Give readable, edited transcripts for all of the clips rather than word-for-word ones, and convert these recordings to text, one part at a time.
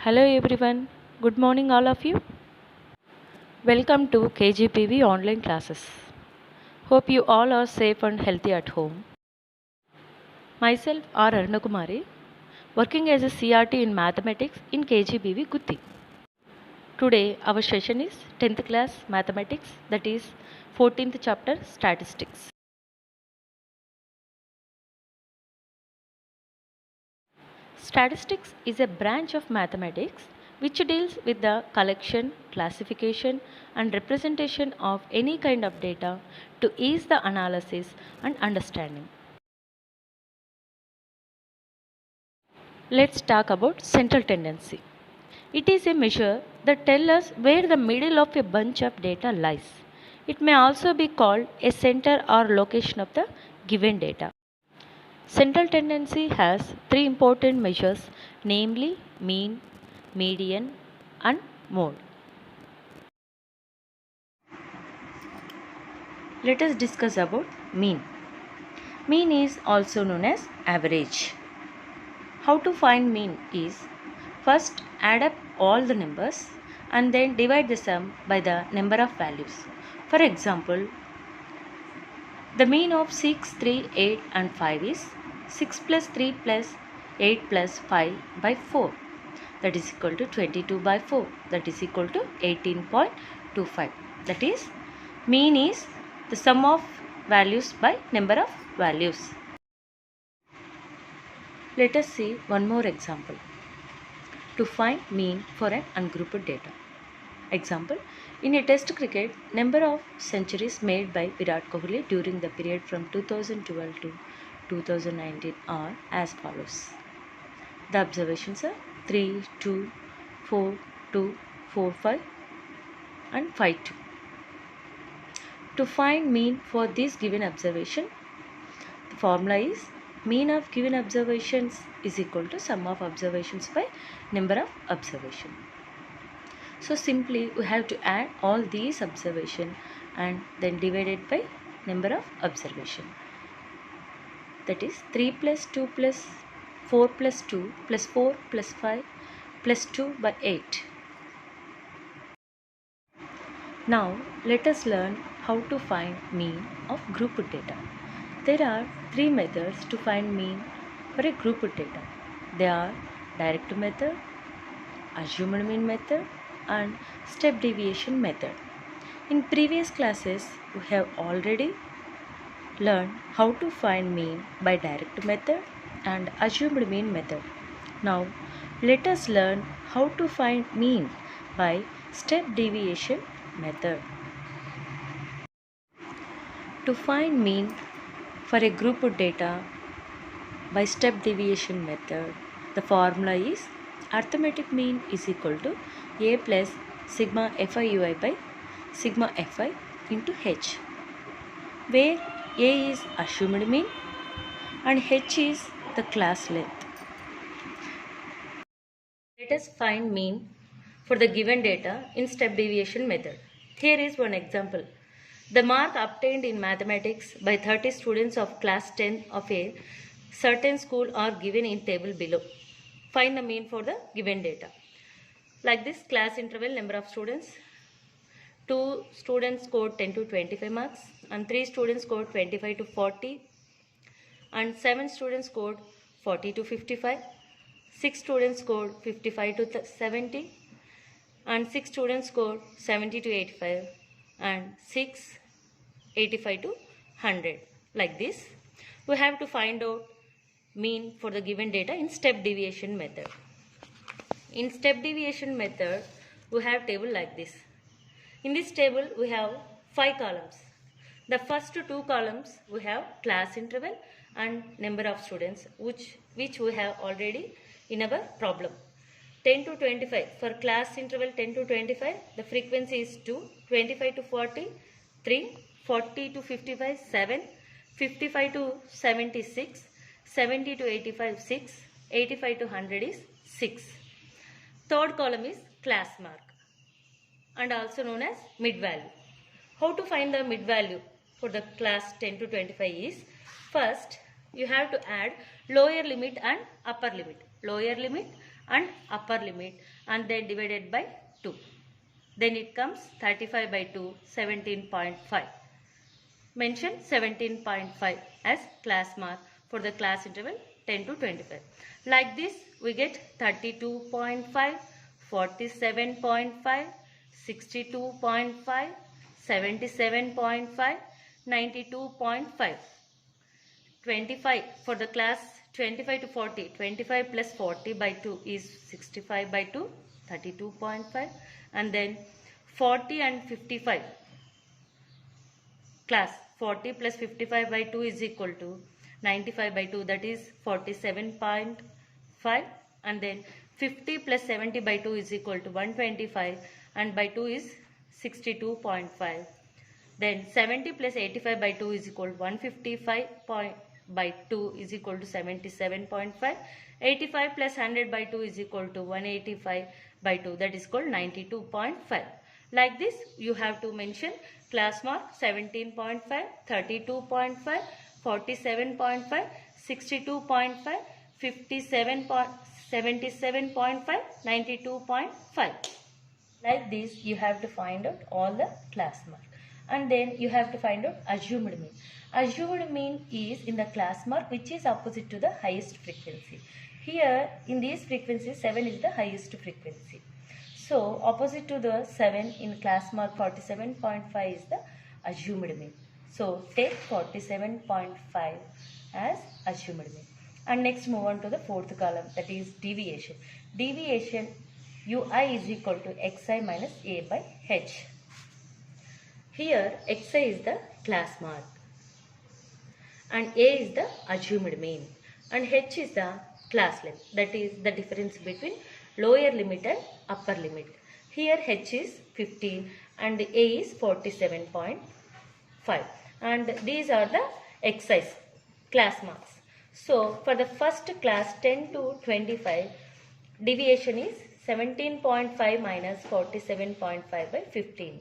Hello everyone, good morning all of you. Welcome to KGPV online classes. Hope you all are safe and healthy at home. Myself R. Arunakumari, working as a CRT in mathematics in KGPV Gutti. Today our session is 10th class mathematics, that is 14th chapter statistics. Statistics is a branch of mathematics which deals with the collection, classification, and representation of any kind of data to ease the analysis and understanding. Let's talk about central tendency. It is a measure that tells us where the middle of a bunch of data lies. It may also be called a center or location of the given data. Central tendency has three important measures, namely mean, median, and mode. Let us discuss about mean. Mean is also known as average. How to find mean is, first add up all the numbers and then divide the sum by the number of values. For example, the mean of 6, 3, 8 and 5 is 6 plus 3 plus 8 plus 5 by 4. That is equal to 22 by 4. That is equal to 18.25. That is, mean is the sum of values by number of values. Let us see one more example. To find mean for an ungrouped data. Example, in a test cricket, number of centuries made by Virat Kohli during the period from 2012 to 2019 are as follows. The observations are 3, 2, 4, 2, 4, 5 and 5, 2. To find mean for this given observation, the formula is mean of given observations is equal to sum of observations by number of observation. So simply we have to add all these observation and then divide it by number of observation. That is 3 plus 2 plus 4 plus 2 plus 4 plus 5 plus 2 by 8. Now let us learn how to find mean of grouped data. There are three methods to find mean for a grouped data. They are direct method, assumed mean method and step deviation method. In previous classes, we have already learned how to find mean by direct method and assumed mean method. Now, let us learn how to find mean by step deviation method. To find mean for a group of data by step deviation method, the formula is arithmetic mean is equal to a plus sigma fi ui by sigma fi into h, where a is assumed mean and h is the class length. Let us find mean for the given data in step deviation method. Here is one example. The mark obtained in mathematics by 30 students of class 10 of a certain school are given in table below. Find the mean for the given data. Like this, class interval, number of students. 2 students scored 10 to 25 marks and 3 students scored 25 to 40 and 7 students scored 40 to 55. 6 students scored 55 to 70 and 6 students scored 70 to 85 and 6 85 to 100. Like this, we have to find out mean for the given data in step deviation method. In step deviation method, we have table like this. In this table, we have 5 columns. The first 2 columns, we have class interval and number of students, which we have already in our problem. 10 to 25, for class interval 10 to 25, the frequency is 2, 25 to 40, 3, 40 to 55, 7, 55 to 76, 70 to 85, 6, 85 to 100 is 6. Third column is class mark and also known as mid value. How to find the mid value for the class 10 to 25 is, first you have to add lower limit and upper limit. Lower limit and upper limit and then divided by 2. Then it comes 35 by 2, 17.5. Mention 17.5 as class mark for the class interval 10 to 25. Like this, we get 32.5, 47.5, 62.5, 77.5, 92.5. 25 for the class 25 to 40. 25 plus 40 by 2 is 65 by 2, 32.5. And then 40 and 55. Class 40 plus 55 by 2 is equal to 95 by 2, that is 47.5. And then 50 plus 70 by 2 is equal to 125 and by 2 is 62.5. Then 70 plus 85 by 2 is equal to 155 by 2 is equal to 77.5. 85 plus 100 by 2 is equal to 185 by 2, that is called 92.5. Like this, you have to mention class mark 17.5, 32.5, 47.5, 62.5, 77.5, 92.5. Like this, you have to find out all the class mark. And then you have to find out assumed mean. Assumed mean is in the class mark which is opposite to the highest frequency. Here in these frequencies 7 is the highest frequency. So opposite to the 7 in class mark 47.5 is the assumed mean. So take 47.5 as assumed mean. And next move on to the fourth column, that is deviation. Deviation ui is equal to xi minus a by h. Here xi is the class mark and a is the assumed mean and h is the class length, that is the difference between lower limit and upper limit. Here h is 15 and a is 47.5 and these are the xi's class marks. So for the first class 10 to 25, deviation is 17.5 minus 47.5 by 15.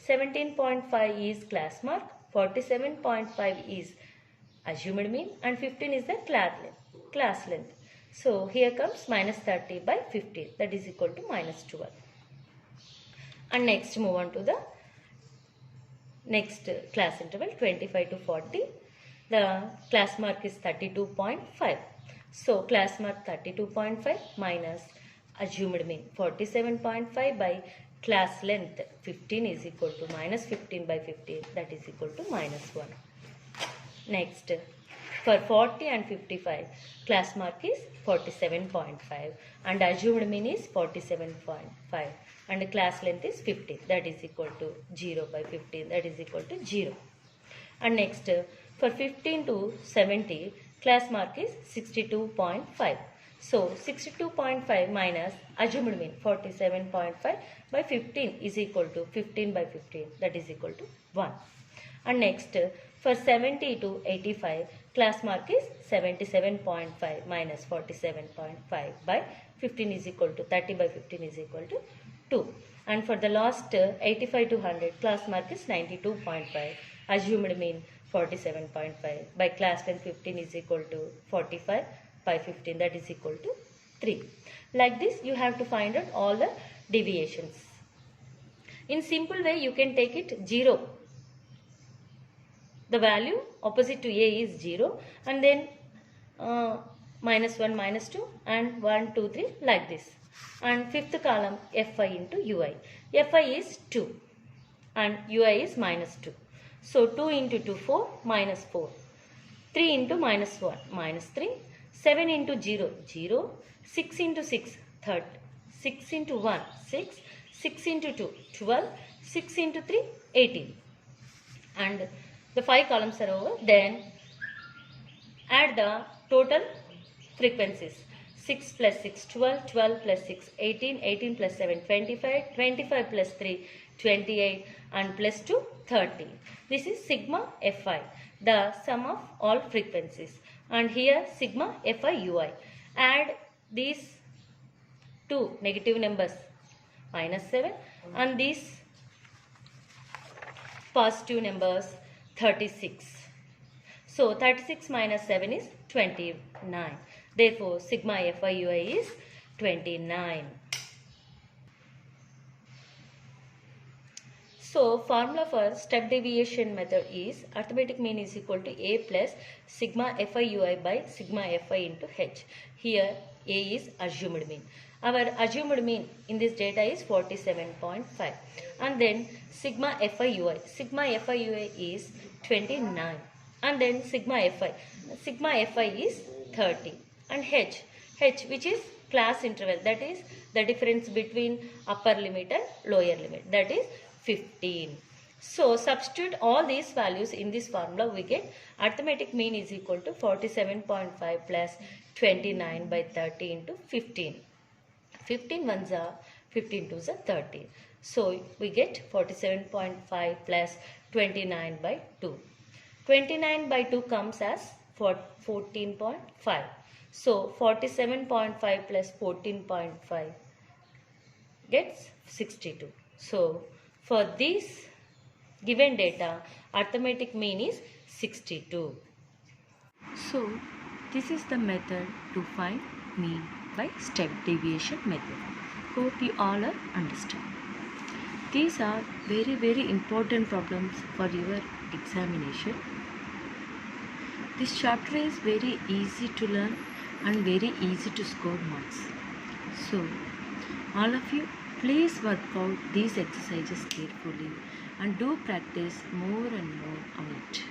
17.5 is class mark, 47.5 is assumed mean and 15 is the class length. So here comes minus 30 by 15, that is equal to minus 12. And next move on to the next class interval 25 to 40. The class mark is 32.5. So class mark 32.5 minus assumed mean 47.5 by class length 15 is equal to minus 15 by 15, that is equal to minus 1. Next, for 40 and 55, class mark is 47.5 and assumed mean is 47.5 and class length is 15, that is equal to 0 by 15, that is equal to 0. And next, for 15 to 70, class mark is 62.5. So 62.5 minus assumed mean 47.5 by 15 is equal to 15 by 15, that is equal to 1. And next, for 70 to 85, class mark is 77.5 minus 47.5 by 15 is equal to 30 by 15 is equal to 2. And for the last 85 to 100, class mark is 92.5, assumed mean 47.5 by class length 15 is equal to 45 by 15, that is equal to 3. Like this, you have to find out all the deviations. In simple way, you can take it 0. The value opposite to a is 0 and then minus 1, minus 2 and 1, 2, 3 like this. And fifth column fi into ui. Fi is 2 and ui is minus 2. So 2 into 2, 4, minus 4. 3 into minus 1, minus 3. 7 into 0, 0. 6 into 6, 30. 6 into 1, 6. 6 into 2, 12. 6 into 3, 18. And the 5 columns are over. Then add the total frequencies. 6 plus 6, 12. 12 plus 6, 18. 18 plus 7, 25. 25 plus 3, 28. And plus 2, 30. This is sigma fi, the sum of all frequencies. And here sigma fi ui. Add these two negative numbers, minus 7, and these positive numbers, 36. So 36 minus 7 is 29. Therefore, sigma fi ui is 29. So formula for step deviation method is arithmetic mean is equal to A plus sigma Fi ui by sigma Fi into H. Here A is assumed mean. Our assumed mean in this data is 47.5, and then sigma Fi ui. Sigma Fi ui is 29, and then sigma Fi is 30, and H which is class interval, that is the difference between upper limit and lower limit, that is 15. So substitute all these values in this formula, we get arithmetic mean is equal to 47.5 plus 29 by 30 into 15. 15 ones are 15 twos are 30. So we get 47.5 plus 29 by 2. 29 by 2 comes as 14.5. So 47.5 plus 14.5 gets 62. So for this given data, arithmetic mean is 62. So this is the method to find mean by step deviation method. Hope you all are understand. These are very important problems for your examination. This chapter is very easy to learn and very easy to score marks. So all of you, please work out these exercises carefully and do practice more and more on it.